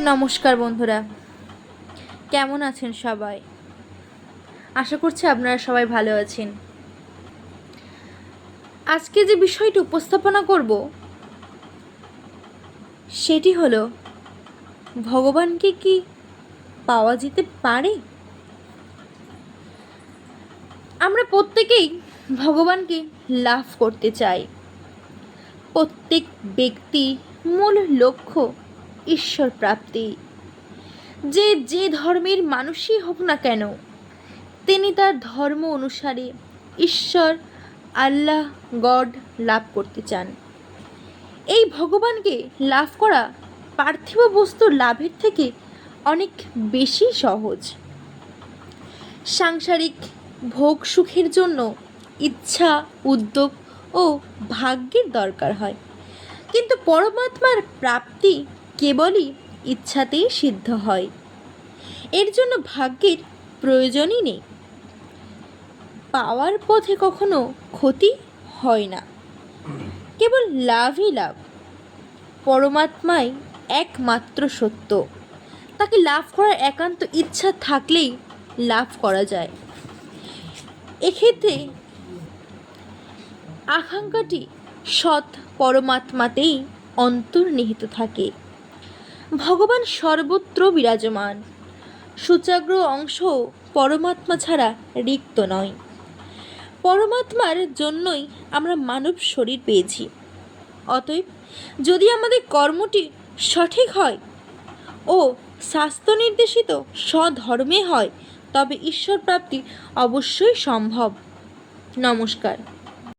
নমস্কার বন্ধুরা, কেমন আছেন সবাই? আশা করছি আপনারা সবাই ভালো আছেন। আজকে যে বিষয়টি উপস্থাপনা করব সেটি হলো, ভগবানকে কি পাওয়া যেতে পারে? আমরা প্রত্যেকেই ভগবানকে লাভ করতে চাই। প্রত্যেক ব্যক্তি মূল লক্ষ্য ঈশ্বর প্রাপ্তি। যে ধর্মের মানুষই হোক না কেন, তিনি তার ধর্ম অনুসারে ঈশ্বর, আল্লাহ, গড লাভ করতে চান। এই ভগবানকে লাভ করা পার্থিব বস্তুর লাভের থেকে অনেক বেশি সহজ। সাংসারিক ভোগ সুখের জন্য ইচ্ছা, উদ্যোগ ও ভাগ্যের দরকার হয়, কিন্তু পরমাত্মার প্রাপ্তি কেবলই ইচ্ছাতেই সিদ্ধ হয়। এর জন্য ভাগ্যের প্রয়োজনই নেই। পাওয়ার পথে কখনো ক্ষতি হয় না, কেবল লাভই লাভ। পরমাত্মাই একমাত্র সত্য। তাকে লাভ করার একান্ত ইচ্ছা থাকলেই লাভ করা যায়। এক্ষেত্রে আকাঙ্ক্ষাটি সৎ পরমাত্মাতেই অন্তর্নিহিত থাকে। ভগবান সর্বত্র বিরাজমান। সূচাগ্র অংশ পরমাত্মা ছাড়া রিক্ত নয়। পরমাত্মার জন্যই আমরা মানব শরীর পেয়েছি। অতএব যদি আমাদের কর্মটি সঠিক হয় ও শাস্ত্র নির্দেশিত স্বধর্মে হয়, তবে ঈশ্বর প্রাপ্তি অবশ্যই সম্ভব। নমস্কার।